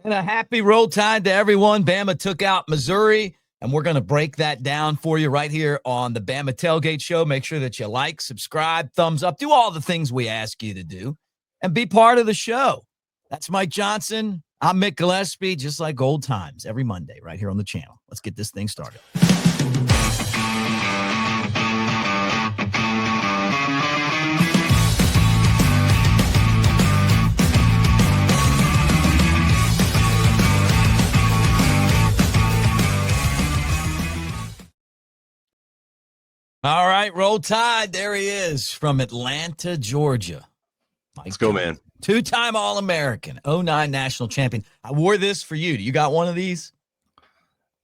And a happy Roll Tide to everyone. Bama took out Missouri, and we're going to break that down for you right here on the Bama Tailgate Show. Make sure that you like, subscribe, thumbs up, do all the things we ask you to do, and be part of the show. That's Mike Johnson. I'm Mick Gillespie, just like old times, every Monday right here on the channel. Let's get this thing started. All right, Roll Tide. There he is from Atlanta, Georgia. Let's go, man. Two-time All-American, 09 national champion. I wore this for you. Do you got one of these?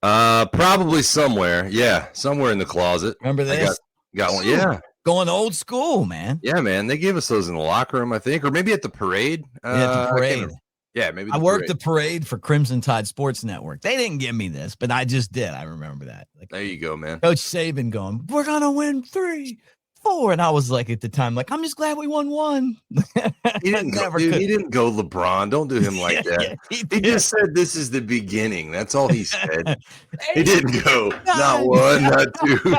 Probably somewhere. Yeah, somewhere in the closet. Remember this? Got one. Yeah. Going old school, man. Yeah, man. They gave us those in the locker room, I think, or maybe at the parade. Yeah, the parade. Yeah, maybe. I worked the parade for Crimson Tide Sports Network. They didn't give me this, but I just did. I remember that. Like, there you go, man. Coach Saban going, "We're gonna win 3, 4," and I was like, at the time, like, I'm just glad we won 1. He didn't go LeBron. Don't do him like that. He just said this is the beginning. That's all he said. He didn't go not 1, not 2.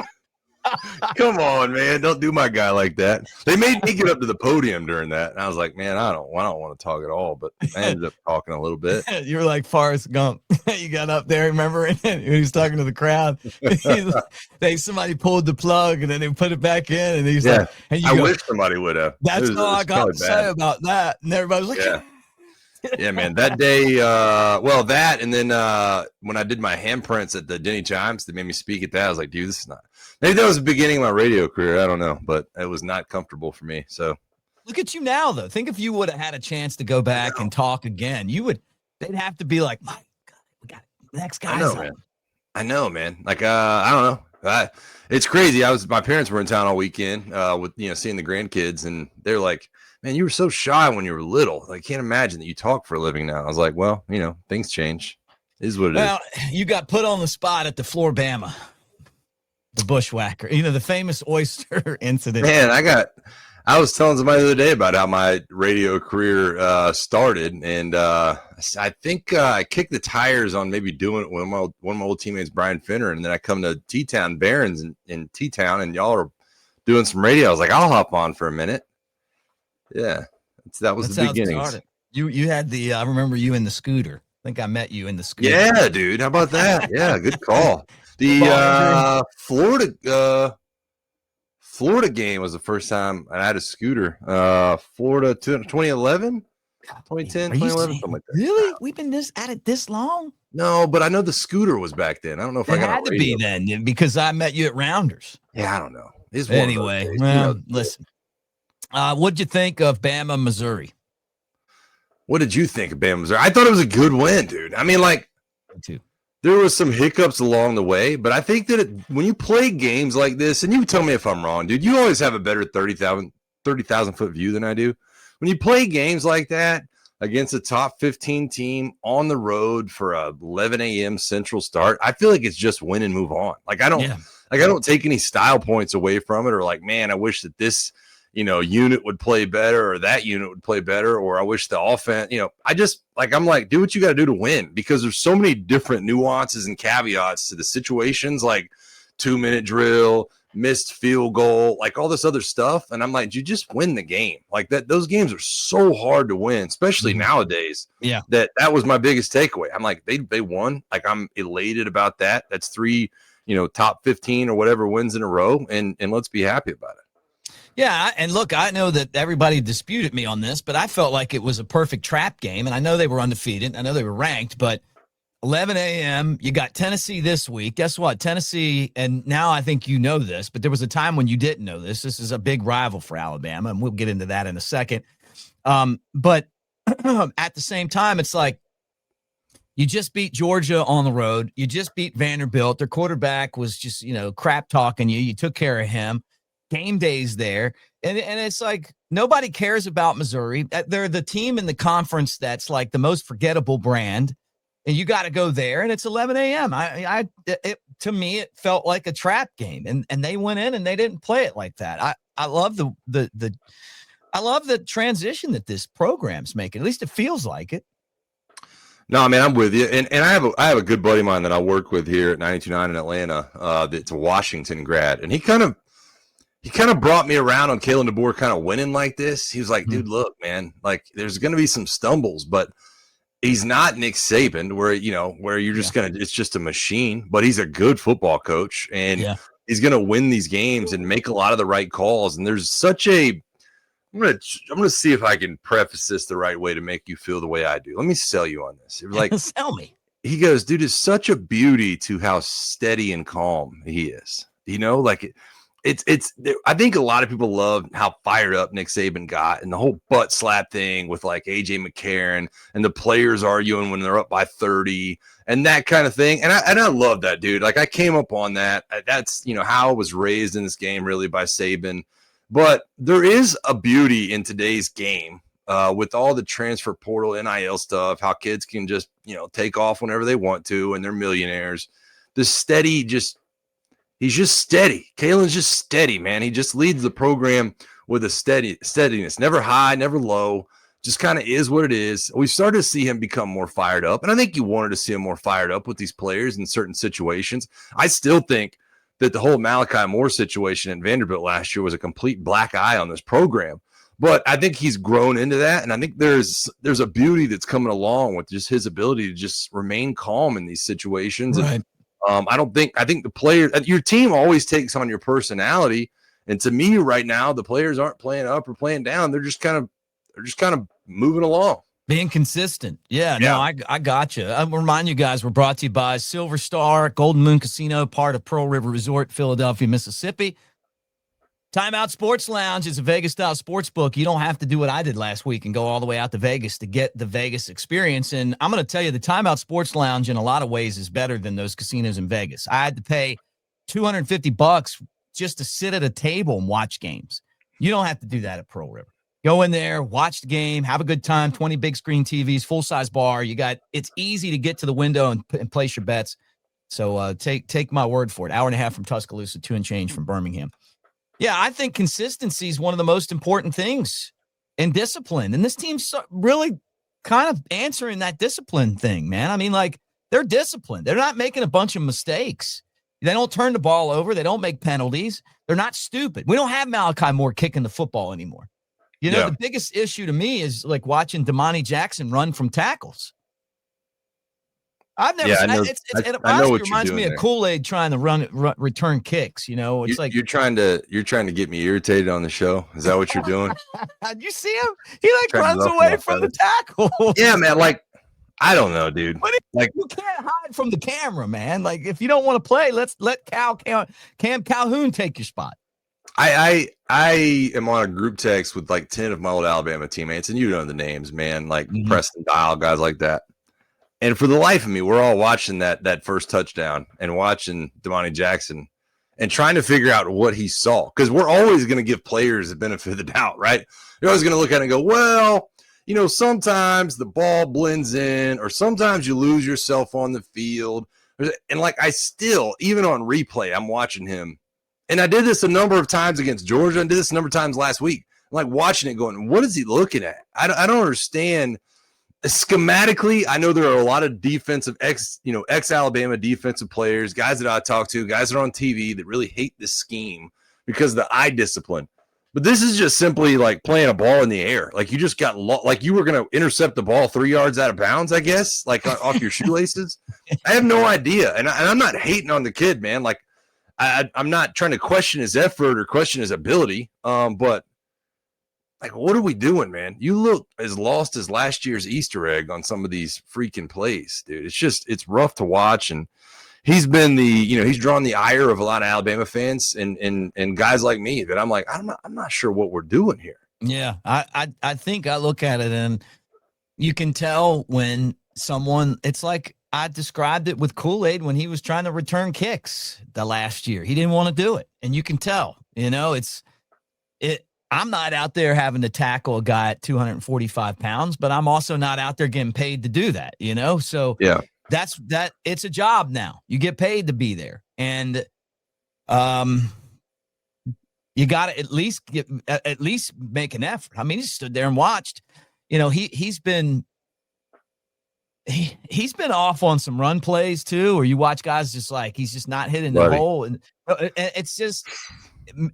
Come on, man. Don't do my guy like that. They made me get up to the podium during that. And I was like, man, I don't want to talk at all. But I ended up talking a little bit. You were like Forrest Gump. You got up there, remember? And he was talking to the crowd. Somebody pulled the plug and then they put it back in. And he's like, and I wish somebody would have. That's all I got to say about that. And everybody was like, yeah. Yeah, man. That day, that, and then when I did my handprints at the Denny Chimes, they made me speak at that. I was like, dude, this is not. Maybe that was the beginning of my radio career. I don't know, but it was not comfortable for me. So look at you now, though. Think if you would have had a chance to go back and talk again, they'd have to be like, my God, we got it. Next guy. I know, man. Like, I don't know. It's crazy. My parents were in town all weekend with, seeing the grandkids, and they're like, man, you were so shy when you were little. I can't imagine that you talk for a living now. I was like, well, things change. It is what it is. Well, you got put on the spot at the Floor Bama. The bushwhacker, the famous oyster incident. Man, I was telling somebody the other day about how my radio career started, and I think I kicked the tires on maybe doing it with one of my old teammates, Brian Finner, and then I come to T-Town Barons in T-Town, and y'all are doing some radio. I was like, I'll hop on for a minute. Yeah, that was the beginning. You had I remember you in the scooter. I think I met you in the scooter. Yeah, dude. How about that? Yeah, good call. The Florida game was the first time I had a scooter. Florida 2011, 2010, 2011, something like that. Really? We've been at it this long? No, but I know the scooter was back then. I don't know if I got had to be then because I met you at Rounders. Yeah, I don't know. Anyway, listen. What'd you think of Bama, Missouri? What did you think of Bama, Missouri? I thought it was a good win, dude. I mean, like, me too. There was some hiccups along the way, but I think that when you play games like this, and you can tell me if I'm wrong, dude, you always have a better 30,000 foot view than I do. When you play games like that against a top 15 team on the road for a 11 a.m. Central start, I feel like it's just win and move on. Like I don't take any style points away from it, or like, man, I wish that this unit would play better, or that unit would play better, or I wish the offense, I'm like, do what you got to do to win, because there's so many different nuances and caveats to the situations, like 2-minute drill, missed field goal, like all this other stuff. And I'm like, you just win the game like that. Those games are so hard to win, especially nowadays. Yeah. That was my biggest takeaway. I'm like, they won. Like, I'm elated about that. That's 3, top 15 or whatever wins in a row. And let's be happy about it. Yeah, and look, I know that everybody disputed me on this, but I felt like it was a perfect trap game, and I know they were undefeated. I know they were ranked, but 11 a.m., you got Tennessee this week. Guess what? Tennessee, and now I think you know this, but there was a time when you didn't know this. This is a big rival for Alabama, and we'll get into that in a second. But at the same time, it's like you just beat Georgia on the road. You just beat Vanderbilt. Their quarterback was just, crap talking you. You took care of him. Game day's there. And it's like nobody cares about Missouri. They're the team in the conference that's like the most forgettable brand. And you got to go there, and it's 11 a.m. To me, it felt like a trap game, and they went in and they didn't play it like that. I love the transition that this program's making. At least it feels like it. No, man, I'm with you. And I have a good buddy of mine that I work with here at 92.9 in Atlanta, that's a Washington grad. And he kind of brought me around on Kalen Debor kind of winning like this. He was like, dude, look, man, like there's going to be some stumbles, but he's not Nick Saban where you're just it's just a machine, but he's a good football coach and he's going to win these games and make a lot of the right calls. And there's such a, I'm gonna see if I can preface this the right way to make you feel the way I do. Let me sell you on this. Like, sell me. He goes, dude, it's such a beauty to how steady and calm he is. Like it's. I think a lot of people love how fired up Nick Saban got and the whole butt slap thing with like AJ McCarron and the players arguing when they're up by 30 and that kind of thing. And I love that, dude. Like I came up on that. That's how I was raised in this game, really, by Saban. But there is a beauty in today's game with all the transfer portal, NIL stuff, how kids can just, take off whenever they want to, and they're millionaires. The steady, he's just steady. Kalen's just steady, man. He just leads the program with a steadiness, never high, never low, just kind of is what it is. We started to see him become more fired up, and I think you wanted to see him more fired up with these players in certain situations. I still think that the whole Malachi Moore situation in Vanderbilt last year was a complete black eye on this program. But I think he's grown into that, and I think there's a beauty that's coming along with just his ability to just remain calm in these situations. Right. And I think the players, your team always takes on your personality, and to me right now, the players aren't playing up or playing down. They're just kind of moving along. Being consistent. Yeah, no, I got you. I remind you guys, we're brought to you by Silver Star, Golden Moon Casino, part of Pearl River Resort, Philadelphia, Mississippi. Timeout Sports Lounge is a Vegas-style sports book. You don't have to do what I did last week and go all the way out to Vegas to get the Vegas experience. And I'm going to tell you, the Timeout Sports Lounge in a lot of ways is better than those casinos in Vegas. I had to pay $250 just to sit at a table and watch games. You don't have to do that at Pearl River. Go in there, watch the game, have a good time, 20 big screen TVs, full-size bar. It's easy to get to the window and place your bets. So take my word for it. Hour and a half from Tuscaloosa, 2 and change from Birmingham. Yeah, I think consistency is one of the most important things in discipline. And this team's really kind of answering that discipline thing, man. I mean, like, they're disciplined. They're not making a bunch of mistakes. They don't turn the ball over. They don't make penalties. They're not stupid. We don't have Malachi Moore kicking the football anymore. The biggest issue to me is like watching Domani Jackson run from tackles. I've never seen it. It honestly reminds me of Kool-Aid trying to return kicks. It's like you're trying to get me irritated on the show. Is that what you're doing? Did you see him? He runs away from the tackle. Yeah, man. Like, I don't know, dude. Like, you can't hide from the camera, man. Like, if you don't want to play, let Cam Calhoun take your spot. I am on a group text with like 10 of my old Alabama teammates, and you know the names, man, like Preston Dial, guys like that. And for the life of me, we're all watching that first touchdown and watching Domani Jackson and trying to figure out what he saw. Because we're always going to give players the benefit of the doubt, right? You're always going to look at it and go, well, sometimes the ball blends in, or sometimes you lose yourself on the field. And like, I still, even on replay, I'm watching him. And I did this a number of times against Georgia and did this a number of times last week. I'm like watching it going, what is he looking at? I don't understand. Schematically, I know there are a lot of defensive ex-Alabama defensive players, guys that I talk to, guys that are on TV that really hate this scheme because of the eye discipline. But this is just simply like playing a ball in the air. Like you just got like you were going to intercept the ball 3 yards out of bounds, I guess, like off your shoelaces. I have no idea. And I'm not hating on the kid, man. Like, I'm not trying to question his effort or question his ability, but like, what are we doing, man? You look as lost as last year's Easter egg on some of these freaking plays, dude. It's rough to watch, and he's been he's drawn the ire of a lot of Alabama fans and guys like me that I'm like, I'm not sure what we're doing here. Yeah, I think I look at it and you can tell when someone, it's like I described it with Kool-Aid when he was trying to return kicks the last year. He didn't want to do it. And you can tell, I'm not out there having to tackle a guy at 245 pounds, but I'm also not out there getting paid to do that, So yeah, it's a job now. You get paid to be there. And you got to at least make an effort. I mean, he stood there and watched, he's been he's been off on some run plays too, or you watch guys just like he's just not hitting the hole, and it's just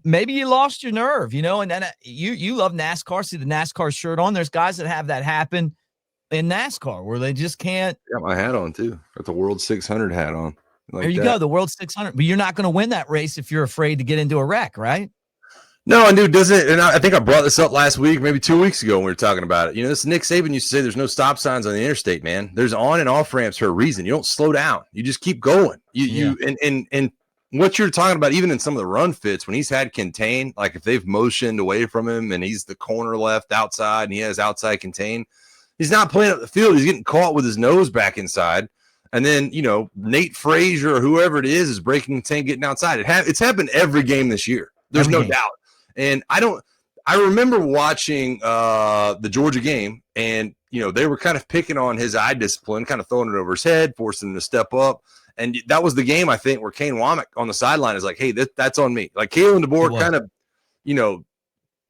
maybe you lost your nerve, and then you love NASCAR, see the NASCAR shirt on. There's guys that have that happen in NASCAR where they just can't. Got my hat on too. Got the World 600 hat on. There you go, the World 600. But you're not going to win that race if you're afraid to get into a wreck, right? No, and dude, doesn't, and I think I brought this up last week, maybe 2 weeks ago when we were talking about it. This Nick Saban used to say there's no stop signs on the interstate, man. There's on and off ramps for a reason. You don't slow down. You just keep going. And what you're talking about, even in some of the run fits, when he's had contain, like if they've motioned away from him and he's the corner left outside and he has outside contain, he's not playing up the field. He's getting caught with his nose back inside. And then, Nate Frazier or whoever it is breaking contain, getting outside. It's happened every game this year. There's no doubt. And I remember watching the Georgia game, and, they were kind of picking on his eye discipline, kind of throwing it over his head, forcing him to step up. And that was the game, I think, where Kane Womack on the sideline is like, hey, that's on me. Like, Kalen DeBoer kind of,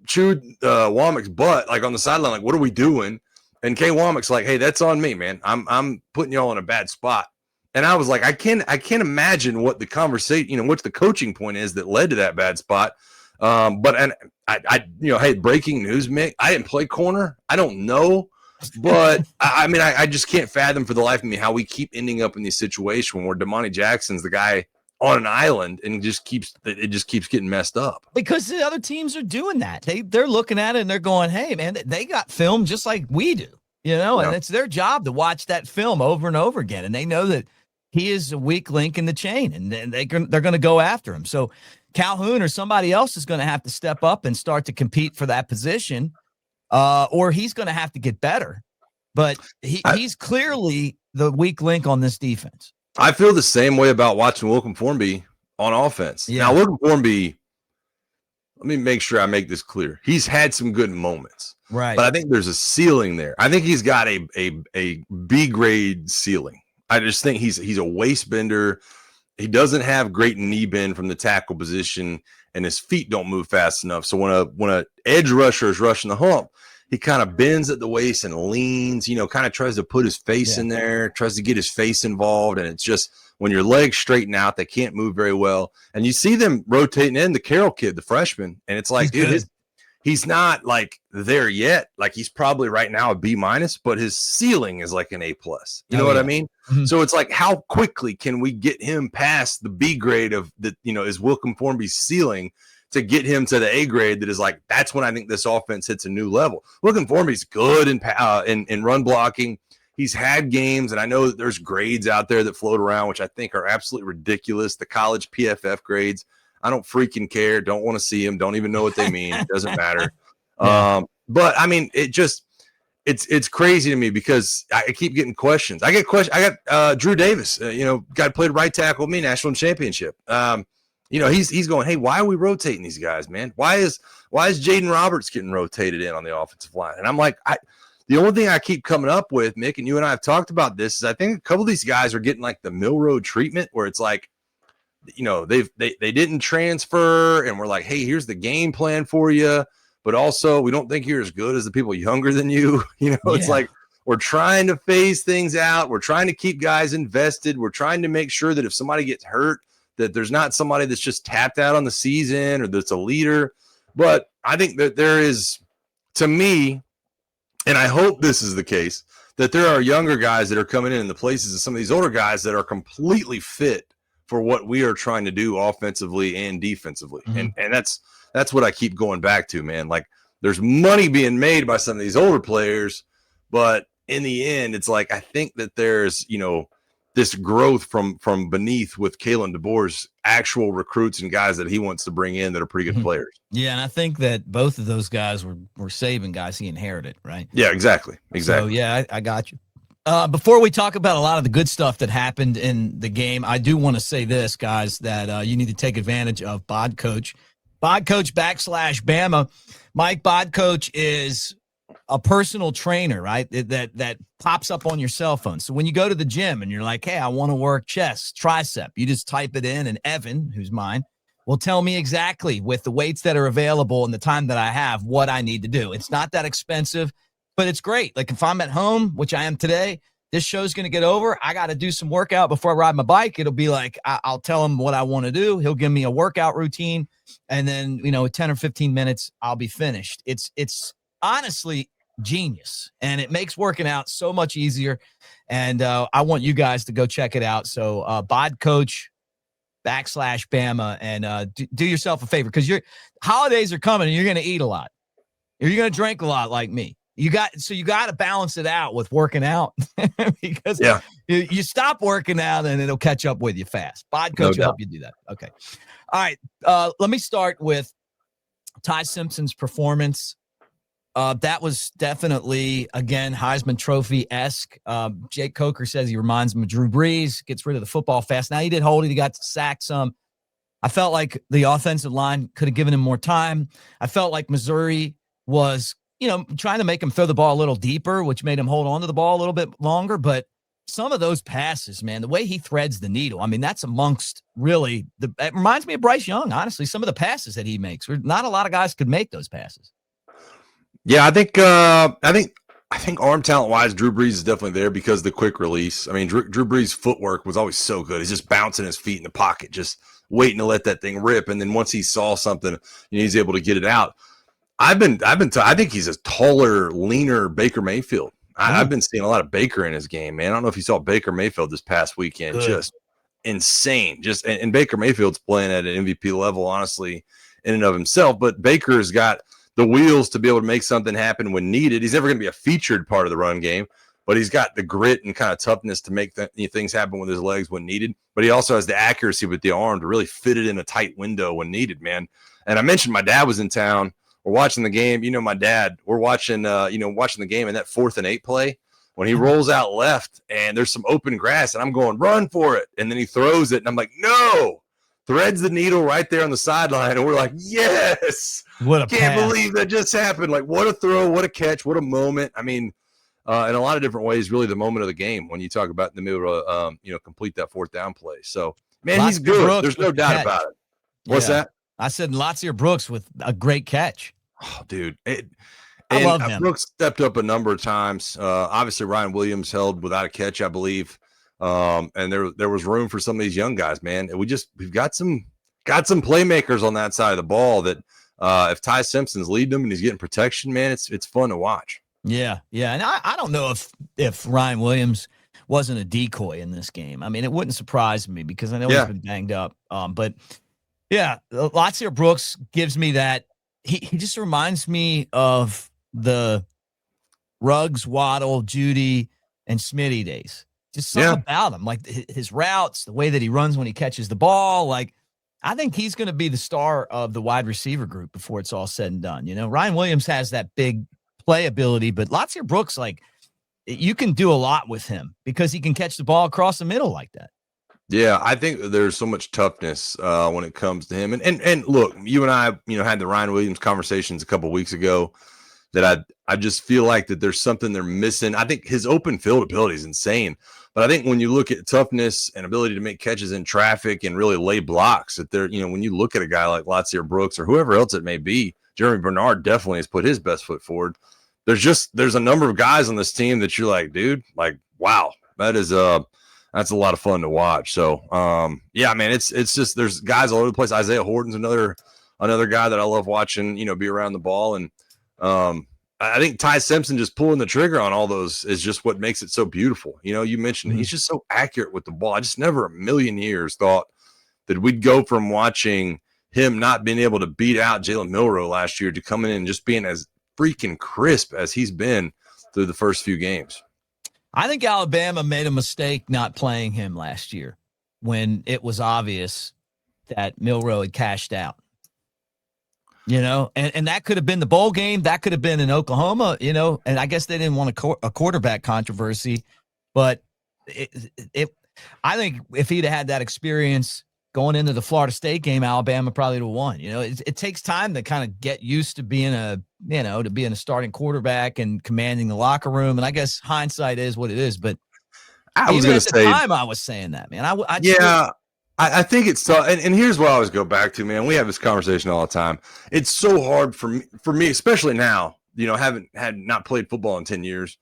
chewed Womack's butt, like on the sideline, like, what are we doing? And Kane Womack's like, hey, that's on me, man. I'm putting y'all in a bad spot. And I was like, I can't imagine what the conversation, what the coaching point is that led to that bad spot. But hey, breaking news, Mick, I didn't play corner. I don't know. But I just can't fathom for the life of me how we keep ending up in these situations where Domani Jackson's the guy on an island and it just keeps getting messed up. Because the other teams are doing that. They're looking at it and they're going, hey, man, they got film just like we do, and it's their job to watch that film over and over again. And they know that he is a weak link in the chain, and they're going to go after him. So Calhoun or somebody else is going to have to step up and start to compete for that position, or he's going to have to get better. But he's clearly the weak link on this defense. I feel the same way about watching Wilkin Formby on offense. Yeah. Now, Wilkin Formby, let me make sure I make this clear. He's had some good moments, right? But I think there's a ceiling there. I think he's got a B grade ceiling. I just think he's a waist bender. He doesn't have great knee bend from the tackle position, and his feet don't move fast enough. So when a edge rusher is rushing the hump, he kind of bends at the waist and leans, kind of tries to put his face in there, tries to get his face involved. And it's just when your legs straighten out, they can't move very well. And you see them rotating in the Carroll kid, the freshman. And it's like, he's not like there yet. Like he's probably right now a B-, but his ceiling is like an A+. You know what I mean? Mm-hmm. So it's like, how quickly can we get him past the B grade of the, is Wilkin Formby's ceiling to get him to the A grade that is like, that's when I think this offense hits a new level. Wilkin Formby's good in run blocking. He's had games, and I know that there's grades out there that float around, which I think are absolutely ridiculous. The college PFF grades. I don't freaking care. Don't want to see them. Don't even know what they mean. It doesn't matter. But it's crazy to me because I keep getting questions. I got Drew Davis, guy played right tackle with me, national championship. He's going, hey, why are we rotating these guys, man? Why is Jaden Roberts getting rotated in on the offensive line? And I'm like, the only thing I keep coming up with, Mick, and you and I have talked about this, is I think a couple of these guys are getting like the Mill Road treatment, where it's like, they didn't transfer, and we're like, hey, here's the game plan for you, but also we don't think you're as good as the people younger than you. It's like we're trying to phase things out. We're trying to keep guys invested. We're trying to make sure that if somebody gets hurt, that there's not somebody that's just tapped out on the season or that's a leader. But I think that there is, to me, and I hope this is the case, that there are younger guys that are coming in the places of some of these older guys that are completely fit for what we are trying to do offensively and defensively. Mm-hmm. And that's what I keep going back to, man. Like, there's money being made by some of these older players, but in the end, it's like, I think that there's, this growth from beneath with Kalen DeBoer's actual recruits and guys that he wants to bring in that are pretty good players. Yeah, and I think that both of those guys were Saban guys he inherited, right? Yeah, exactly. So, yeah, I got you. Before we talk about a lot of the good stuff that happened in the game, I do want to say this, guys, that you need to take advantage of Bod Coach. Bod Coach / Bama. Mike Bod Coach is a personal trainer, right? That pops up on your cell phone. So when you go to the gym and you're like, hey, I want to work chest, tricep, you just type it in, and Evan, who's mine, will tell me exactly with the weights that are available and the time that I have what I need to do. It's not that expensive, but it's great. Like if I'm at home, which I am today, this show's going to get over. I got to do some workout before I ride my bike. It'll be like, I'll tell him what I want to do. He'll give me a workout routine. And then, 10 or 15 minutes, I'll be finished. It's honestly genius, and it makes working out so much easier. And I want you guys to go check it out. So bod coach /Bama, and do yourself a favor, because your holidays are coming and you're going to eat a lot. You're going to drink a lot like me. You got to balance it out with working out because you stop working out and it'll catch up with you fast. Bod coach will help you do that. Okay. All right. Let me start with Ty Simpson's performance. That was definitely, again, Heisman Trophy-esque. Jake Coker says he reminds him of Drew Brees, gets rid of the football fast. Now, he did hold it. He got sacked some. I felt like the offensive line could have given him more time. I felt like Missouri was, trying to make him throw the ball a little deeper, which made him hold on to the ball a little bit longer. But some of those passes, man, the way he threads the needle, I mean, that's amongst really it reminds me of Bryce Young, honestly. Some of the passes that he makes, not a lot of guys could make those passes. Yeah, I think arm talent wise, Drew Brees is definitely there because of the quick release. I mean, Drew Brees' footwork was always so good. He's just bouncing his feet in the pocket, just waiting to let that thing rip. And then once he saw something, he's able to get it out. I think he's a taller, leaner Baker Mayfield. I've been seeing a lot of Baker in his game, man. I don't know if you saw Baker Mayfield this past weekend. Good. Just insane. And Baker Mayfield's playing at an MVP level, honestly, in and of himself. But Baker's got the wheels to be able to make something happen when needed. He's never going to be a featured part of the run game, but he's got the grit and kind of toughness to make things happen with his legs when needed. But he also has the accuracy with the arm to really fit it in a tight window when needed, man. And I mentioned my dad was in town. We're watching the game. My dad, we're watching the game, and that 4th and 8 play, when he rolls out left and there's some open grass and I'm going, run for it. And then he throws it and I'm like, no, threads the needle right there on the sideline. And we're like, yes, can't believe that just happened. Like, what a throw, what a catch, what a moment. I mean, in a lot of different ways, really the moment of the game when you talk about in the middle to, complete that 4th down play. So, man, he's good. Brooks, there's no doubt about it. What's that? I said Latsier Brooks with a great catch. Oh, dude. I love him. Brooks stepped up a number of times. Obviously, Ryan Williams held without a catch, I believe. And there was room for some of these young guys, man. And we've got some playmakers on that side of the ball that if Ty Simpson's leading them and he's getting protection, man, it's fun to watch. Yeah. And I don't know if Ryan Williams wasn't a decoy in this game. I mean, it wouldn't surprise me because I know he's been banged up. But yeah, Latsier Brooks gives me that. He just reminds me of the Ruggs, Waddle, Judy, and Smitty days. Just something about him, like his routes, the way that he runs when he catches the ball. Like, I think he's going to be the star of the wide receiver group before it's all said and done. Ryan Williams has that big play ability, but Latsier Brooks, like, you can do a lot with him because he can catch the ball across the middle like that. Yeah, I think there's so much toughness when it comes to him. And look, you and I, had the Ryan Williams conversations a couple of weeks ago that I just feel like that there's something they're missing. I think his open field ability is insane. But I think when you look at toughness and ability to make catches in traffic and really lay blocks, that they're, when you look at a guy like Latsier Brooks or whoever else it may be, Jeremy Bernard definitely has put his best foot forward. There's a number of guys on this team that you're like, dude, like, wow, that's a lot of fun to watch. So, man, it's just, there's guys all over the place. Isaiah Horton's another guy that I love watching, be around the ball. And I think Ty Simpson just pulling the trigger on all those is just what makes it so beautiful. You mentioned he's just so accurate with the ball. I just never a million years thought that we'd go from watching him not being able to beat out Jalen Milroe last year to coming in and just being as freaking crisp as he's been through the first few games. I think Alabama made a mistake not playing him last year when it was obvious that Milroe had cashed out. And that could have been the bowl game. That could have been in Oklahoma, and I guess they didn't want a quarterback controversy. But I think if he'd had that experience going into the Florida State game, Alabama probably would have won. It takes time to kind of get used to being a starting quarterback and commanding the locker room. And I guess hindsight is what it is. But I was going to say, time I was saying that, man. I think it's tough. And here's what I always go back to, man. We have this conversation all the time. It's so hard for me, especially now, having not played football in 10 years,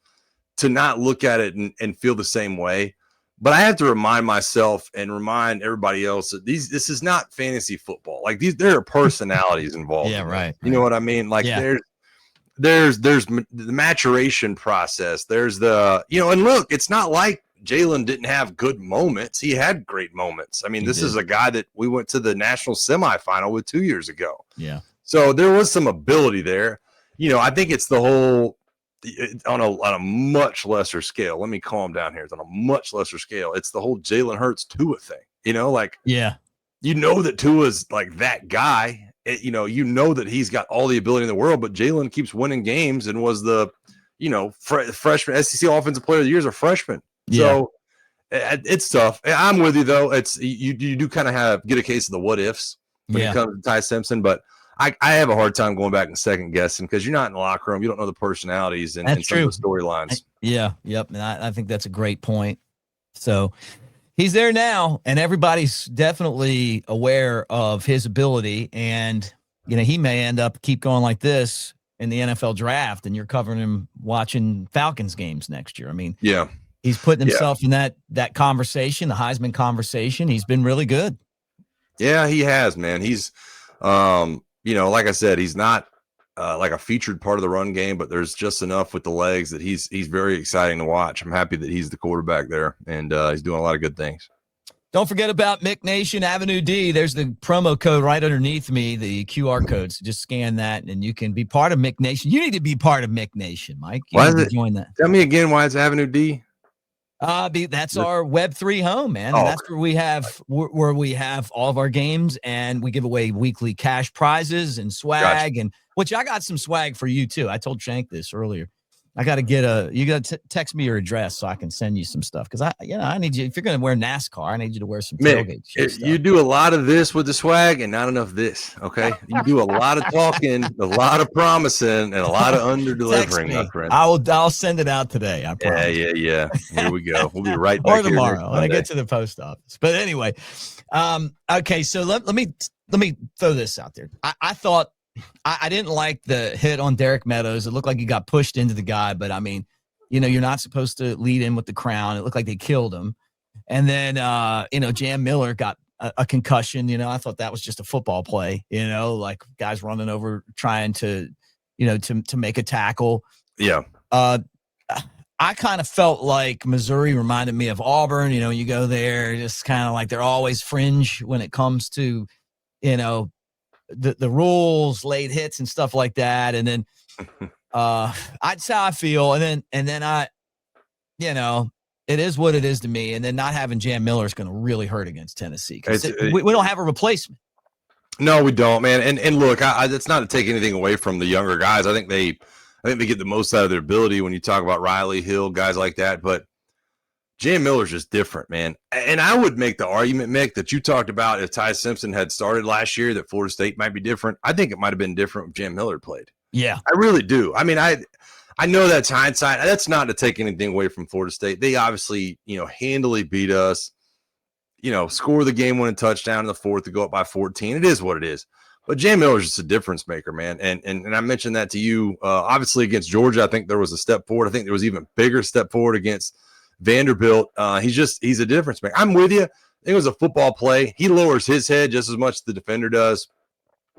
to not look at it and feel the same way. But I have to remind myself and remind everybody else that this is not fantasy football. Like there are personalities involved. Yeah, in right. You know what I mean? Like there's the maturation process. There's the, and look, it's not like Jalen didn't have good moments. He had great moments. I mean, this is a guy that we went to the national semifinal with 2 years ago. Yeah. So there was some ability there. I think it's the whole on a much lesser scale. Let me calm down here. It's on a much lesser scale. It's the whole Jalen Hurts Tua thing. That Tua's like that guy. You know that he's got all the ability in the world, but Jalen keeps winning games and was the freshman SEC Offensive Player of the Year as a freshman. Yeah. So it's tough. I'm with you though. It's you do kind of get a case of the what ifs when it comes to Ty Simpson, but I have a hard time going back and second guessing because you're not in the locker room. You don't know the personalities and some of the storylines. Yeah. Yep. And I think that's a great point. So he's there now, and everybody's definitely aware of his ability. And, he may end up keep going like this in the NFL draft, and you're covering him watching Falcons games next year. I mean, he's putting himself in that conversation, the Heisman conversation. He's been really good. Yeah, he has, man. He's, like I said, he's not like a featured part of the run game, but there's just enough with the legs that he's very exciting to watch. I'm happy that he's the quarterback there, and he's doing a lot of good things. Don't forget about Mick Nation, Avenue D. There's the promo code right underneath me, the QR code. So just scan that, and you can be part of Mick Nation. You need to be part of Mick Nation, Mike. You need to join that. Tell me again why it's Avenue D. That's our Web3 home, man. And that's where we have all of our games, and we give away weekly cash prizes and swag, and which I got some swag for you too. I told Shank this earlier. I got to you got to text me your address so I can send you some stuff. Cause I need you, if you're going to wear NASCAR, I need you to wear some tailgate stuff. You do a lot of this with the swag and not enough this. Okay. You do a lot of talking, a lot of promising, and a lot of under delivering, my friend. I'll send it out today. I promise. Yeah. Here we go. We'll be right back or tomorrow when I get to the post office. But anyway, okay. So let me throw this out there. I thought, I didn't like the hit on Derek Meadows. It looked like he got pushed into the guy, but I mean, you're not supposed to lead in with the crown. It looked like they killed him. And then, Jam Miller got a concussion. I thought that was just a football play, like guys running over, trying to make a tackle. Yeah. I kind of felt like Missouri reminded me of Auburn. You go there, just kind of like they're always fringe when it comes to, the rules, late hits and stuff like that. And then that's how I feel. And then I, it is what it is to me. And then not having Jam Miller is going to really hurt against Tennessee because we don't have a replacement. No, we don't, man. And look, that's not to take anything away from the younger guys. I think they get the most out of their ability when you talk about Riley, Hill, guys like that. But Jam Miller's just different, man. And I would make the argument, Mick, that you talked about if Ty Simpson had started last year, that Florida State might be different. I think it might have been different if Jam Miller played. Yeah. I really do. I mean, I know that's hindsight. That's not to take anything away from Florida State. They obviously, handily beat us, score the game-winning touchdown in the fourth to go up by 14. It is what it is. But Jam Miller's just a difference maker, man. And I mentioned that to you. Obviously, against Georgia, I think there was a step forward. I think there was even bigger step forward against Vanderbilt. He's a difference maker. I'm with you. I think it was a football play. He lowers his head just as much as the defender does.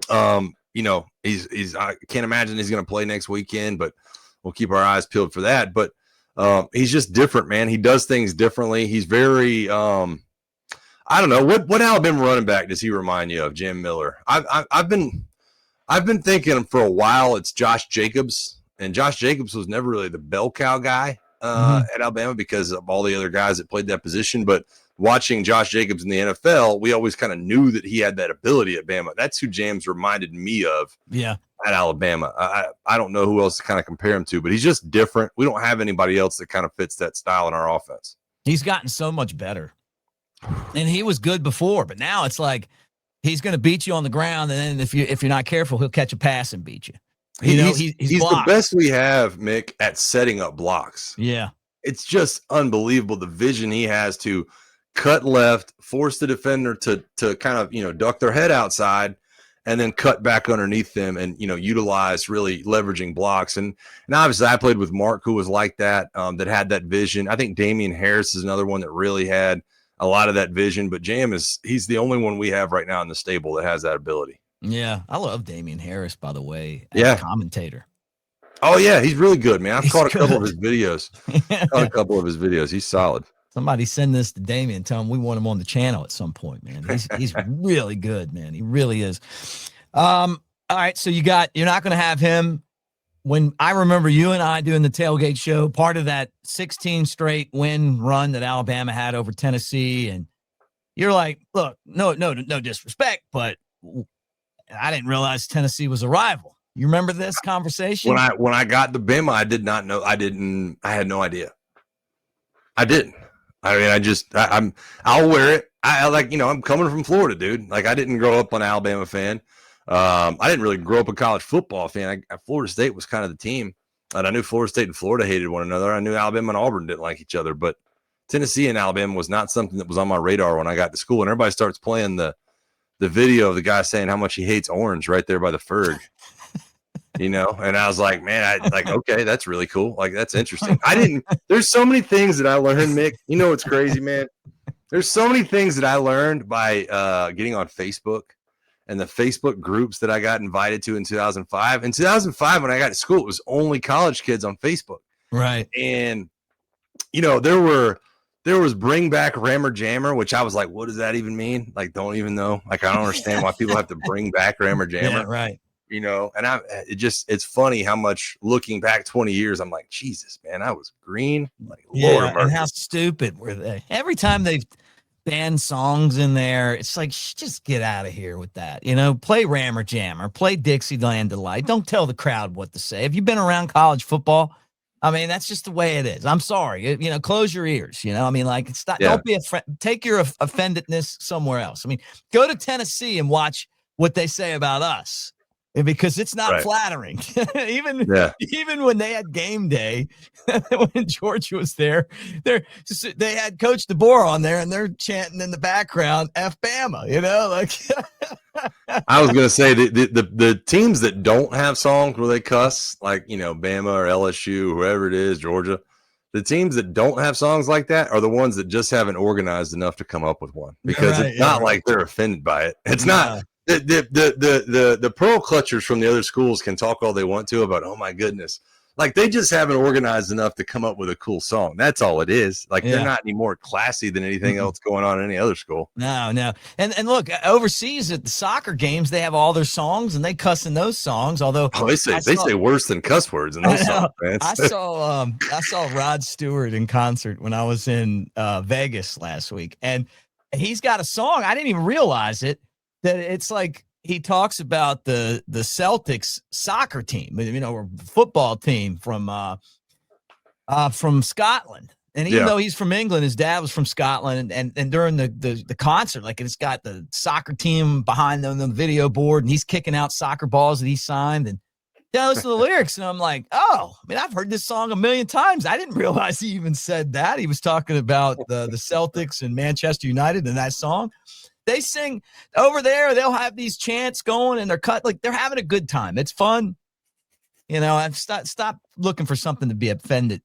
He's I can't imagine he's going to play next weekend, but we'll keep our eyes peeled for that. But he's just different, man. He does things differently. He's very I don't know what Alabama running back does he remind you of, Jam Miller? I've been thinking for a while it's Josh Jacobs, and Josh Jacobs was never really the bell cow guy at Alabama because of all the other guys that played that position. But watching Josh Jacobs in the NFL, we always kind of knew that he had that ability at Bama. That's who Jams reminded me of. Yeah. At Alabama. I don't know who else to kind of compare him to, but he's just different. We don't have anybody else that kind of fits that style in our offense. He's gotten so much better. And he was good before, but now it's like he's going to beat you on the ground, and then if you're not careful, he'll catch a pass and beat you. He's the best we have, Mick, at setting up blocks. Yeah. It's just unbelievable the vision he has to cut left, force the defender to kind of, duck their head outside, and then cut back underneath them and, utilize really leveraging blocks. And obviously I played with Mark, who was like that, that had that vision. I think Damian Harris is another one that really had a lot of that vision, but he's the only one we have right now in the stable that has that ability. Yeah. I love Damian Harris, by the way, as a commentator. Oh yeah. He's really good, man. I've caught a couple of his videos. He's solid. Somebody send this to Damien. Tell him we want him on the channel at some point, man. He's really good, man. He really is. All right, so you're not going to have him. When I remember you and I doing the tailgate show, part of that 16 straight win run that Alabama had over Tennessee, and you're like, look, no disrespect, but I didn't realize Tennessee was a rival. You remember this conversation? When I got the Bama, I did not know. I had no idea. I didn't. I mean, I'll wear it. I'm coming from Florida, dude. Like, I didn't grow up an Alabama fan. I didn't really grow up a college football fan. Florida State was kind of the team. And I knew Florida State and Florida hated one another. I knew Alabama and Auburn didn't like each other. But Tennessee and Alabama was not something that was on my radar when I got to school. And everybody starts playing the video of the guy saying how much he hates orange right there by the Ferg. And I was like, man, okay, that's really cool. Like, that's interesting. There's so many things that I learned, Mick. You know what's crazy, man? There's so many things that I learned by getting on Facebook and the Facebook groups that I got invited to in 2005. In 2005, when I got to school, it was only college kids on Facebook. Right. And, there was Bring Back Rammer Jammer, which I was like, what does that even mean? Like, don't even know. Like, I don't understand why people have to bring back Rammer Jammer. Yeah, right. And it's funny how much looking back 20 years, I'm like, Jesus, man, I was green. Like, Lord and how stupid were they? Every time they've banned songs in there, it's like, just get out of here with that. Play Rammer Jammer, play Dixieland Delight. Don't tell the crowd what to say. Have you been around college football? I mean, that's just the way it is. I'm sorry. Close your ears. Don't be take your offendedness somewhere else. I mean, go to Tennessee and watch what they say about us. Because it's not flattering. Even when they had game day, when George was there, they had Coach Debor on there, and they're chanting in the background, "F Bama," I was gonna say the teams that don't have songs where they cuss, like Bama or LSU, whoever it is, Georgia. The teams that don't have songs like that are the ones that just haven't organized enough to come up with one, because it's not like they're offended by it. It's not. The pearl clutchers from the other schools can talk all they want to about, oh my goodness, like they just haven't organized enough to come up with a cool song. That's all it is. Like they're not any more classy than anything else going on in any other school. No. And look, overseas at the soccer games, they have all their songs and they cuss in those songs. Although they say worse than cuss words in those songs. Man. I saw Rod Stewart in concert when I was in Vegas last week, and he's got a song. I didn't even realize it. That it's like he talks about the Celtics soccer team, or football team from Scotland. And even though he's from England, his dad was from Scotland. And during the concert, like, it's got the soccer team behind them on the video board, and he's kicking out soccer balls that he signed. And I listen to the lyrics, and I'm like, I've heard this song a million times. I didn't realize he even said that. He was talking about the Celtics and Manchester United in that song. They sing over there. They'll have these chants going, and they're having a good time. It's fun. I've stop looking for something to be offended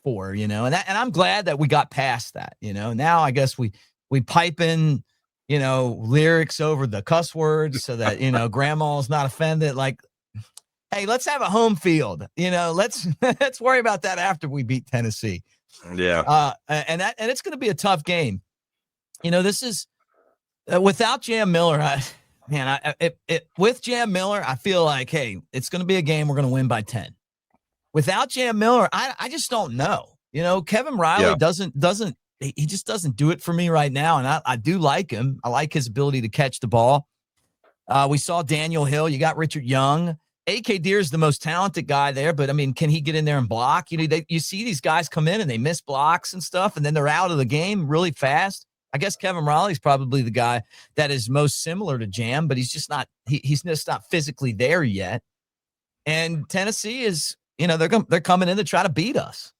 for, and I'm glad that we got past that, now I guess we pipe in, lyrics over the cuss words so that, grandma's not offended. Like, hey, let's have a home field, let's worry about that after we beat Tennessee. Yeah. And it's going to be a tough game. This is, without Jam Miller, with Jam Miller, I feel like, hey, it's going to be a game we're going to win by 10. Without Jam Miller, I just don't know. Kevin Riley he just doesn't do it for me right now, and I do like him. I like his ability to catch the ball. We saw Daniel Hill. You got Richard Young. A.K. Deer's the most talented guy there, but, can he get in there and block? You see these guys come in and they miss blocks and stuff, and then they're out of the game really fast. I guess Kevin Riley's probably the guy that is most similar to Jam, but he's just not. He's just not physically there yet. And Tennessee is, they're coming in to try to beat us.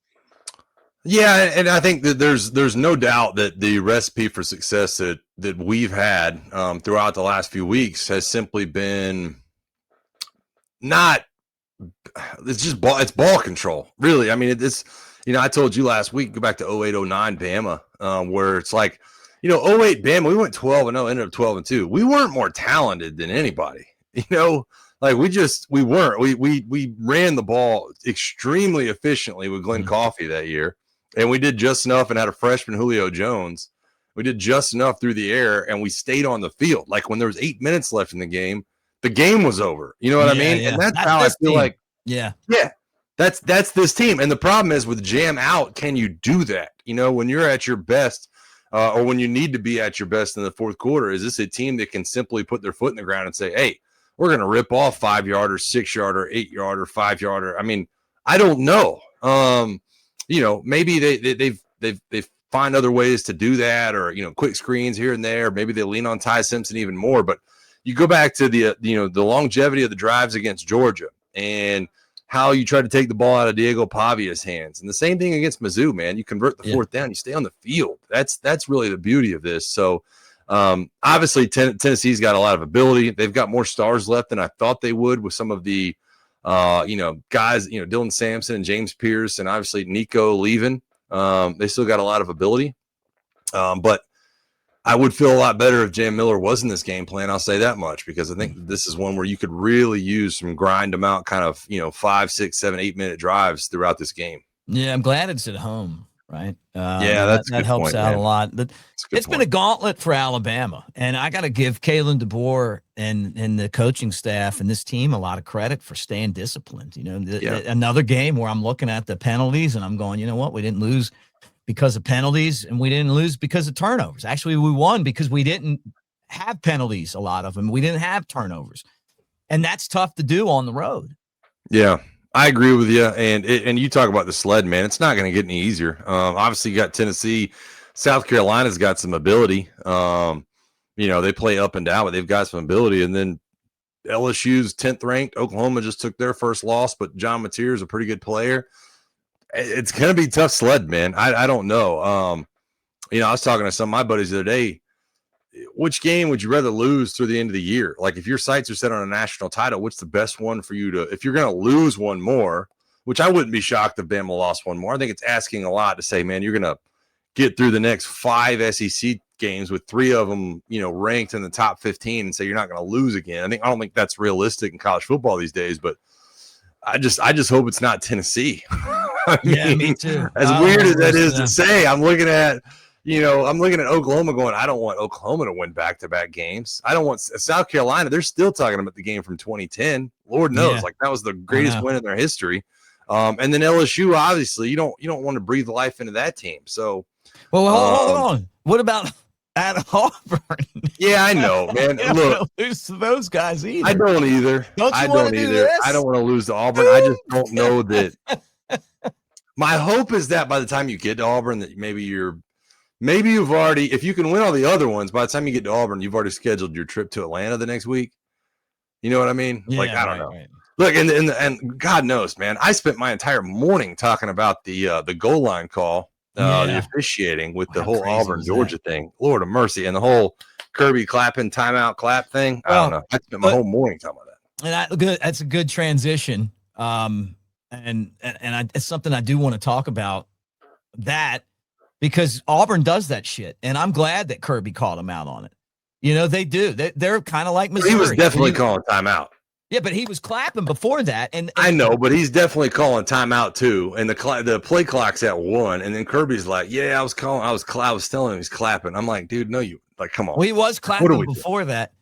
Yeah, and I think that there's no doubt that the recipe for success that we've had throughout the last few weeks has simply been not. It's just ball control, really. I mean, it's I told you last week, go back to 08-09 Bama, where it's like, 08 Bama, we went 12-0, ended up 12-2. We weren't more talented than anybody, like we weren't. We ran the ball extremely efficiently with Glenn Coffey that year. And we did just enough and had a freshman, Julio Jones. We did just enough through the air, and we stayed on the field. Like when there was 8 minutes left in the game was over. You know what I mean? Yeah. And that's how I feel like. Yeah. That's this team. And the problem is with jam out, can you do that? When you're at your best or when you need to be at your best in the fourth quarter, is this a team that can simply put their foot in the ground and say, hey, we're going to rip off 5-yarder, 6-yarder, 8-yarder, 5-yarder? I mean, I don't know. Maybe they find other ways to do that, or quick screens here and there. Maybe they lean on Ty Simpson even more. But you go back to the longevity of the drives against Georgia and how you try to take the ball out of Diego Pavia's hands, and the same thing against Mizzou. Man, you convert the fourth down, you stay on the field. That's really the beauty of this. So obviously Tennessee's got a lot of ability. They've got more stars left than I thought they would with some of the guys, Dylan Sampson and James Pierce, and obviously Nico leaving. They still got a lot of ability. But I would feel a lot better if Jam Miller was in this game plan. I'll say that much, because I think this is one where you could really use some grind them out kind of, 5, 6, 7, 8 minute drives throughout this game. Yeah, I'm glad it's at home, right? That helps out a lot. It's been a gauntlet for Alabama, and I got to give Kalen Debor and the coaching staff and this team a lot of credit for staying disciplined. Another game where I'm looking at the penalties and I'm going, you know what, we didn't lose because of penalties, and we didn't lose because of turnovers. Actually, we won because we didn't have penalties, a lot of them. We didn't have turnovers, and that's tough to do on the road. Yeah. I agree with you, and you talk about the sled, man. It's not going to get any easier. Obviously, you got Tennessee, South Carolina's got some ability. They play up and down, but they've got some ability. And then LSU's 10th ranked. Oklahoma just took their first loss, but John Mateer is a pretty good player. It's going to be tough sled, man. I don't know. I was talking to some of my buddies the other day. Which game would you rather lose through the end of the year? Like, if your sights are set on a national title, what's the best one for you to, if you're going to lose one more, which I wouldn't be shocked if Bama lost one more. I think it's asking a lot to say, man, you're going to get through the next 5 SEC games with 3 of them, ranked in the top 15 and say you're not going to lose again. I don't think that's realistic in college football these days, but I just hope it's not Tennessee. Me too. As weird as that is to say, I'm looking at Oklahoma going, I don't want Oklahoma to win back-to-back games. I don't want South Carolina. They're still talking about the game from 2010. Lord knows, like that was the greatest win in their history. And then LSU, obviously, you don't want to breathe life into that team. So, well, hold on. What about at Auburn? Yeah, I know, man. Look, lose to those guys either. I don't either. I don't either. I don't want to lose to Auburn. I just don't know that. My hope is that by the time you get to Auburn, that maybe you've already, if you can win all the other ones, by the time you get to Auburn, you've already scheduled your trip to Atlanta the next week. You know what I mean? Yeah, I don't know. Right. Look, and God knows, man, I spent my entire morning talking about the goal line call, the officiating with the whole Auburn Georgia thing. Lord of mercy, and the whole Kirby clapping timeout clap thing. I don't know. I spent my whole morning talking about that. And that's a good transition. And it's something I do want to talk about, that because Auburn does that shit, and I'm glad that Kirby called him out on it. They do. They're kind of like Missouri. He was definitely calling timeout. Yeah, but he was clapping before that, and I know, but he's definitely calling timeout too. And the play clock's at 1, and then Kirby's like, "Yeah, I was telling him he's clapping." I'm like, "Dude, no, you come on." Well, he was clapping before that.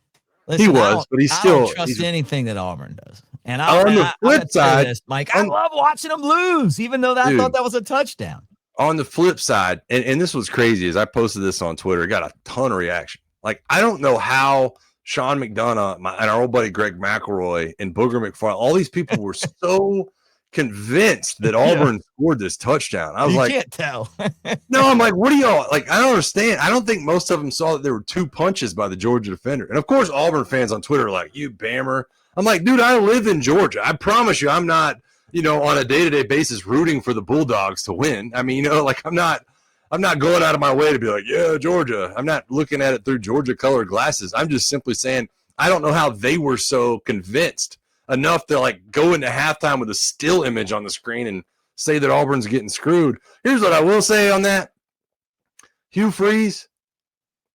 Listen, he was, but I don't trust anything that Auburn does. And on the flip side, Mike, I love watching them lose, even though I thought that was a touchdown. On the flip side, and this was crazy, as I posted this on Twitter, it got a ton of reaction. Like, I don't know how Sean McDonough and our old buddy Greg McElroy and Booger McFarland, all these people were so convinced that Auburn scored this touchdown. I was can't tell. No, I'm like, what do y'all, like, I don't understand. I don't think most of them saw that there were 2 punches by the Georgia defender. And of course, Auburn fans on Twitter are like, "You Bammer." I'm like, dude, I live in Georgia. I promise you, I'm not, on a day-to-day basis rooting for the Bulldogs to win. I mean, like I'm not going out of my way to be like, yeah, Georgia. I'm not looking at it through Georgia colored glasses. I'm just simply saying I don't know how they were so convinced enough to like go into halftime with a still image on the screen and say that Auburn's getting screwed. Here's what I will say on that. Hugh Freeze,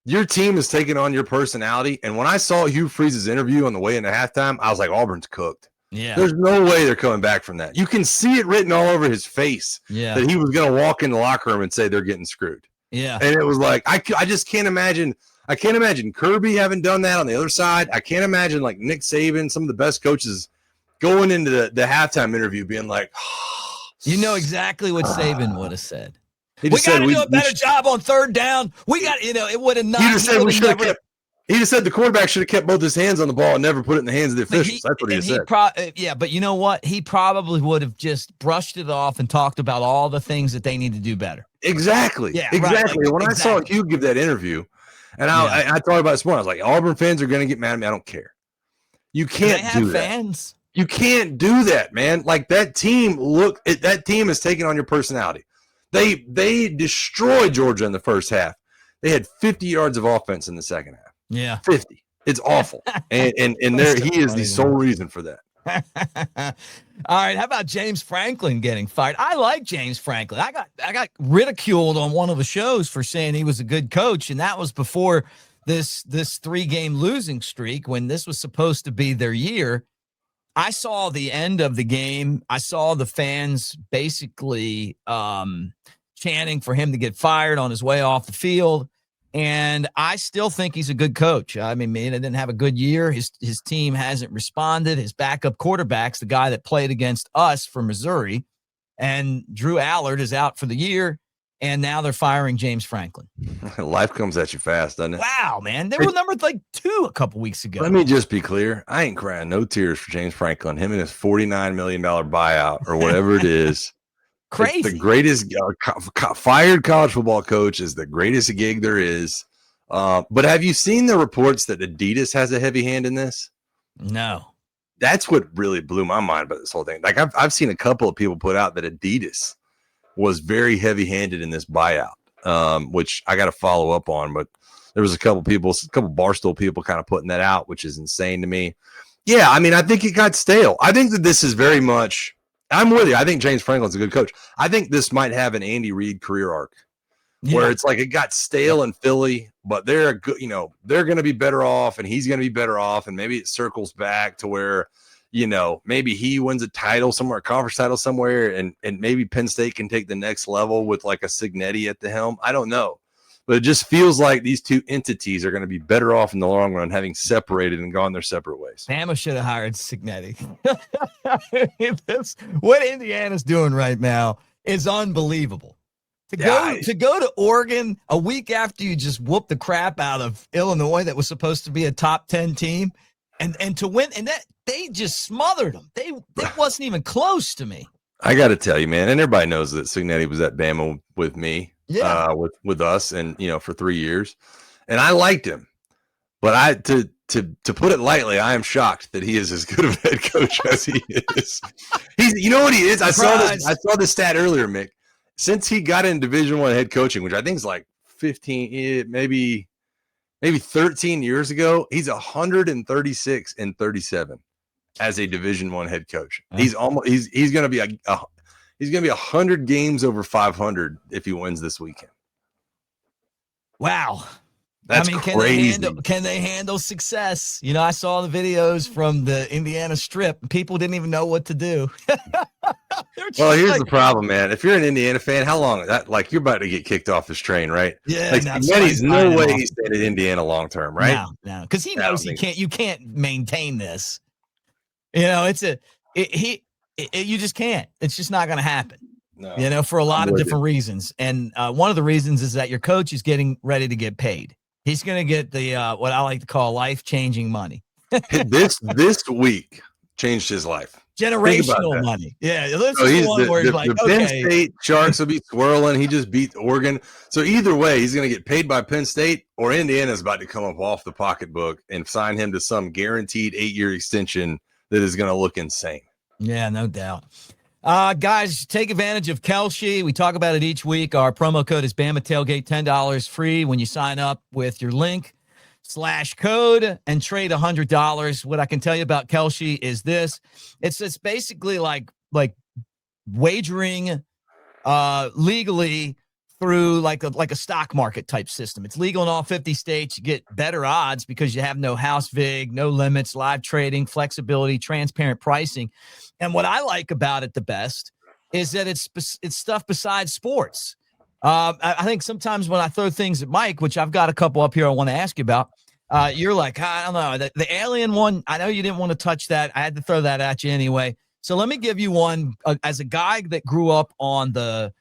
your team is taking on your personality. And when I saw Hugh Freeze's interview on the way into halftime, I was like, Auburn's cooked. Yeah. There's no way they're coming back from that. You can see it written all over his face that he was going to walk in the locker room and say they're getting screwed. Yeah. And it was like, I just can't imagine. I can't imagine Kirby having done that on the other side. I can't imagine like Nick Saban, some of the best coaches going into the halftime interview being like, you know exactly what Saban would have said. We got to do a better job on third down. We got, it would have not. He just said we should have kept. He just said the quarterback should have kept both his hands on the ball and never put it in the hands of the officials. That's what he said. But you know what? He probably would have just brushed it off and talked about all the things that they need to do better. Exactly. Yeah, exactly. Right. When I saw Hugh give that interview, and I thought about it this morning, I was like, Auburn fans are going to get mad at me. I don't care. You can't do that. Fans? You can't do that, man. Like that team, that team is taking on your personality. They destroyed Georgia in the first half. They had 50 yards of offense in the second half. Yeah. 50. It's awful. and there he is the sole reason for that. All right. How about James Franklin getting fired? I like James Franklin. I got ridiculed on one of the shows for saying he was a good coach, and that was before this 3-game losing streak when this was supposed to be their year. I saw the end of the game. I saw the fans basically chanting for him to get fired on his way off the field. And I still think he's a good coach. I mean, he didn't have a good year. His team hasn't responded. His backup quarterback's the guy that played against us for Missouri. And Drew Allard is out for the year. And now they're firing James Franklin. Life comes at you fast, doesn't it? Wow, man. They were number 2 a couple weeks ago. Let me just be clear. I ain't crying no tears for James Franklin. Him and his $49 million buyout or whatever it is. Crazy. It's the greatest fired college football coach is the greatest gig there is. But have you seen the reports that Adidas has a heavy hand in this? No. That's what really blew my mind about this whole thing. Like I've seen a couple of people put out that Adidas was very heavy-handed in this buyout, which I got to follow up on. But there was a couple Barstool people kind of putting that out, which is insane to me. Yeah, I mean, I think it got stale. I think that this is very much – I'm with you. I think James Franklin's a good coach. I think this might have an Andy Reid career arc where it's like it got stale in Philly, but they're good, they're going to be better off and he's going to be better off. And maybe it circles back to where, maybe he wins a title somewhere, a conference title somewhere, and maybe Penn State can take the next level with like a Cignetti at the helm. I don't know. But it just feels like these two entities are going to be better off in the long run having separated and gone their separate ways. Bama should have hired Cignetti. What Indiana's doing right now is unbelievable. To go to Oregon a week after you just whooped the crap out of Illinois that was supposed to be a top 10 team and to win, and that they just smothered them. They wasn't even close to me. I got to tell you, man, and everybody knows that Cignetti was at Bama with me. Yeah. With us and for 3 years, and I liked him, but to put it lightly, I am shocked that he is as good of a head coach as he is. He's what he is. I saw this stat earlier, Mick. Since he got in Division I head coaching, which I think is like 15, maybe 13 years ago, he's 136-37 as a Division I head coach. He's going to be He's going to be 100 games over 500 if he wins this weekend. Wow. That's crazy. Can they handle success? I saw the videos from the Indiana Strip. People didn't even know what to do. Well, here's the problem, man. If you're an Indiana fan, how long you're about to get kicked off this train, right? Yeah. There's no way he's staying at Indiana long term, right? No, because he knows you can't maintain this. You just can't. It's just not going to happen. No. For a lot of different reasons. And one of the reasons is that your coach is getting ready to get paid. He's going to get the what I like to call life-changing money. This week changed his life. Generational money. Yeah. This is one where he's like, the Penn State Sharks will be swirling. He just beat Oregon. So either way, he's going to get paid by Penn State, or Indiana's about to come up off the pocketbook and sign him to some guaranteed 8-year extension that is going to look insane. Yeah, no doubt. Guys, take advantage of Kelshi. We talk about it each week. Our promo code is Bama Tailgate, $10 free when you sign up with your link/code and trade $100. What I can tell you about Kelshi is this. It's basically like wagering legally through like a stock market type system. It's legal in all 50 states. You get better odds because you have no house vig, no limits, live trading, flexibility, transparent pricing. And what I like about it the best is that it's stuff besides sports. I think sometimes when I throw things at Mike, which I've got a couple up here I want to ask you about, you're like, I don't know, the alien one, I know you didn't want to touch that. I had to throw that at you anyway. So let me give you one as a guy that grew up on the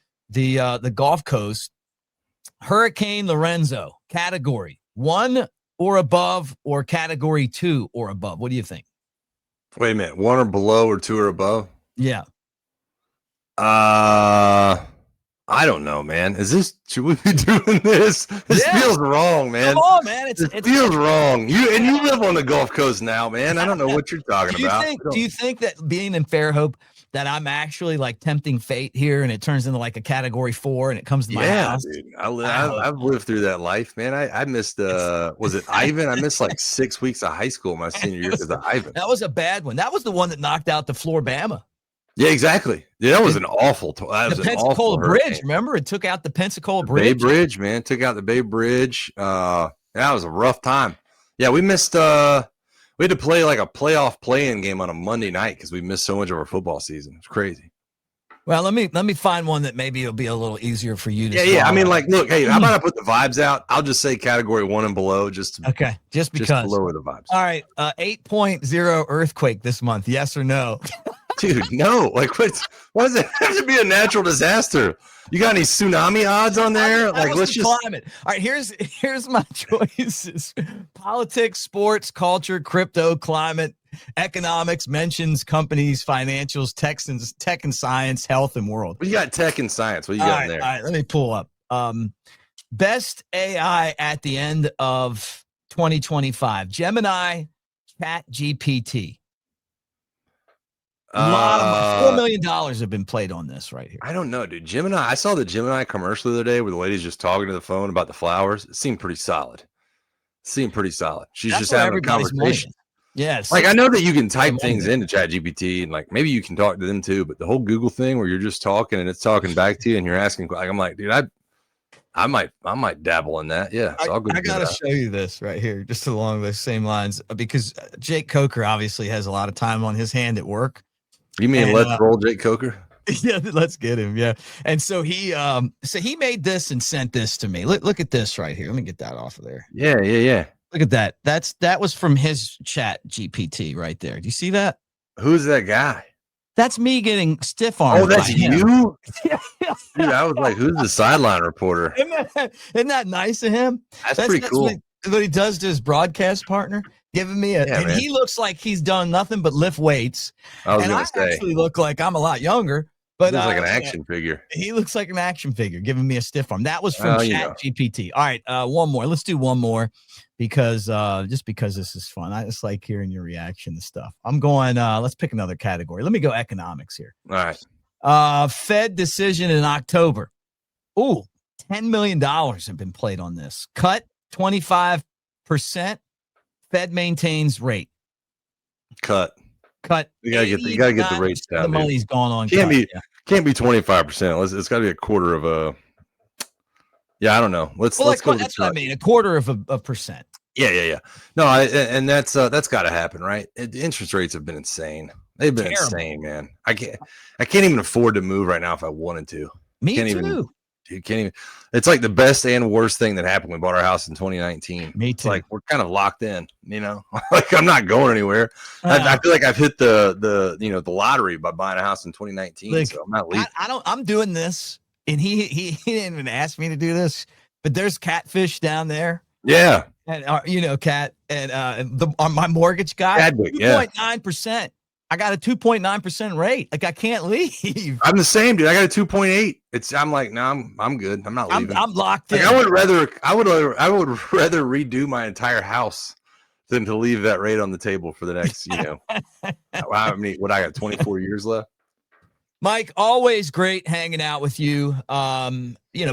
Gulf Coast. Hurricane Lorenzo, category 1 or above, or category 2 or above. What do you think? Wait a minute, 1 or below or 2 or above? Yeah. I don't know, man. Should we be doing this? This feels wrong, man. Come on, man. It feels wrong. You live on the Gulf Coast now, man. I don't know what you're talking about. Do you think that being in Fairhope that I'm actually like tempting fate here and it turns into like a category 4 and it comes to my house? Dude. I've lived through that life, man. I missed was it Ivan? I missed like 6 weeks of high school my senior year because of Ivan. That was a bad one. That was the one that knocked out the Bama. Yeah, exactly. Yeah, that was an awful. The Pensacola Bridge, remember? It took out the Pensacola Bridge. Bay Bridge, man. Took out the Bay Bridge. That was a rough time. Yeah, we missed. We had to play like a playoff play-in game on a Monday night because we missed so much of our football season. It's crazy. Well, let me find one that maybe it'll be a little easier for you to. Yeah. I mean, like, look, hey, how about I put the vibes out? I'll just say category 1 and below, just because. Just to lower the vibes. All right, 8.0 earthquake this month. Yes or no? Dude, no. Like, why does it have to be a natural disaster? You got any tsunami odds on there? Like, let's just climate. All right, here's my choices: politics, sports, culture, crypto, climate, economics, mentions, companies, financials, tech and science, health and world. You got tech and science. What you got in there? All right, let me pull up. Best AI at the end of 2025: Gemini, ChatGPT. A lot of $4 million have been played on this right here. I don't know, dude. Gemini. I saw the Gemini commercial the other day where the lady's just talking to the phone about the flowers. It seemed pretty solid. She's just having a conversation. Yes. Like, I know that you can type things into ChatGPT and like maybe you can talk to them too, but the whole Google thing where you're just talking and it's talking back to you and you're asking, like, I'm like, dude, I might dabble in that. Yeah. So I gotta show you this right here, just along those same lines, because Jake Coker obviously has a lot of time on his hand at work. You mean let's roll Jake Coker? Yeah, let's get him. Yeah. And so he made this and sent this to me. Look at this right here. Let me get that off of there. Yeah. Look at that. That was from his Chat GPT right there. Do you see that? Who's that guy? That's me getting stiff armed. Oh, that's you? Dude, I was like, who's the sideline reporter? Isn't that nice of him? That's pretty cool. What he does to his broadcast partner, giving me and he looks like he's done nothing but lift weights. I actually look like I'm a lot younger, but he looks like an action figure. He looks like an action figure, giving me a stiff arm. That was from Chat GPT. All right, one more. Let's do one more because this is fun. I just like hearing your reaction to stuff. I'm going. Let's pick another category. Let me go economics here. All right. Fed decision in October. Ooh, $10 million have been played on this. Cut 25%. Fed maintains rate. Cut. You gotta get the rates down. The money's gone on. Can't be 25%. It's got to be a quarter of a. Yeah, I don't know. Let's go. That's what I mean. A quarter of a percent. Yeah. No, and that's got to happen, right? The interest rates have been insane. They've been insane, man. I can't even afford to move right now if I wanted to. Me too. You can't even. It's like the best and worst thing that happened. We bought our house in 2019. Me too. It's like we're kind of locked in, you know. Like I'm not going anywhere. I feel like I've hit the lottery by buying a house in 2019. So I'm not leaving. I'm doing this, and he didn't even ask me to do this. But there's catfish down there. Yeah. And Cat and my mortgage guy. 2.9%. I got a 2.9% rate. Like I can't leave. I'm the same, dude. I got a 2.8. I'm like, no, I'm good. I'm not leaving. I'm locked in. I would rather redo my entire house than to leave that rate on the table for the next, I got 24 years left. Mike, always great hanging out with you,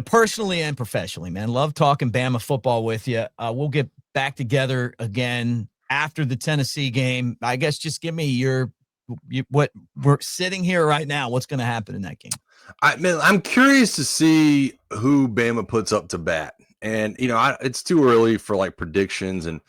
personally and professionally, man. Love talking Bama football with you. We'll get back together again after the Tennessee game. I guess just give me what we're sitting here right now. What's going to happen in that game? I'm curious to see who Bama puts up to bat. And, it's too early for like predictions and,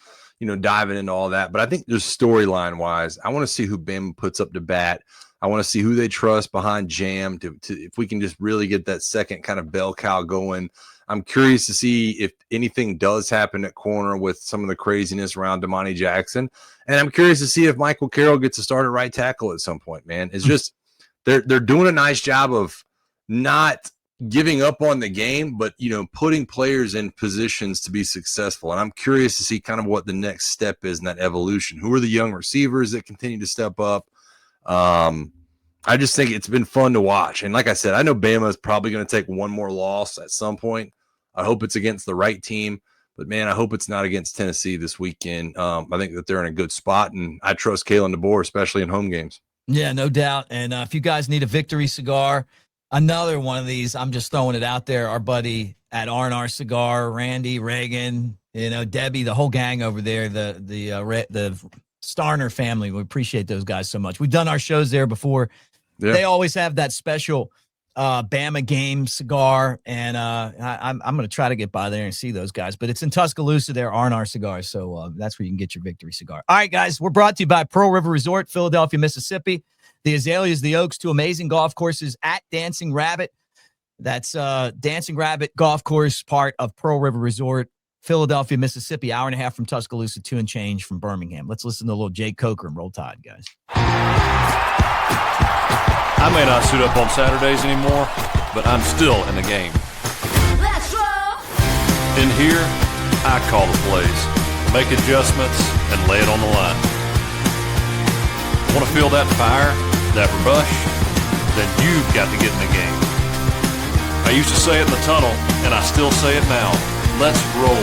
diving into all that. But I think just storyline wise, I want to see who Bama puts up to bat. I want to see who they trust behind Jam to if we can just really get that second kind of bell cow going. I'm curious to see if anything does happen at corner with some of the craziness around Domani Jackson. And I'm curious to see if Michael Carroll gets to start at right tackle at some point, man. It's just they're doing a nice job of not giving up on the game, but, putting players in positions to be successful. And I'm curious to see kind of what the next step is in that evolution. Who are the young receivers that continue to step up? I just think it's been fun to watch. And like I said, I know Bama is probably going to take one more loss at some point. I hope it's against the right team, but man, I hope it's not against Tennessee this weekend. I think that they're in a good spot, and I trust Kalen Debor, especially in home games. Yeah, no doubt. And if you guys need a victory cigar, another one of these, I'm just throwing it out there. Our buddy at R&R Cigar, Randy, Reagan, Debbie, the whole gang over there, the Starner family. We appreciate those guys so much. We've done our shows there before. Yeah. They always have that special Bama game cigar, and I'm going to try to get by there and see those guys. But it's in Tuscaloosa there, R&R Cigars, so that's where you can get your victory cigar. All right, guys, we're brought to you by Pearl River Resort, Philadelphia, Mississippi. The Azaleas, the Oaks, 2 amazing golf courses at Dancing Rabbit. That's Dancing Rabbit Golf Course, part of Pearl River Resort, Philadelphia, Mississippi, hour and a half from Tuscaloosa, 2 and change from Birmingham. Let's listen to a little Jay Coker and Roll Tide, guys. I may not suit up on Saturdays anymore, but I'm still in the game. Let's roll! In here, I call the plays, make adjustments, and lay it on the line. Want to feel that fire, that rush? Then you've got to get in the game. I used to say it in the tunnel, and I still say it now. Let's roll.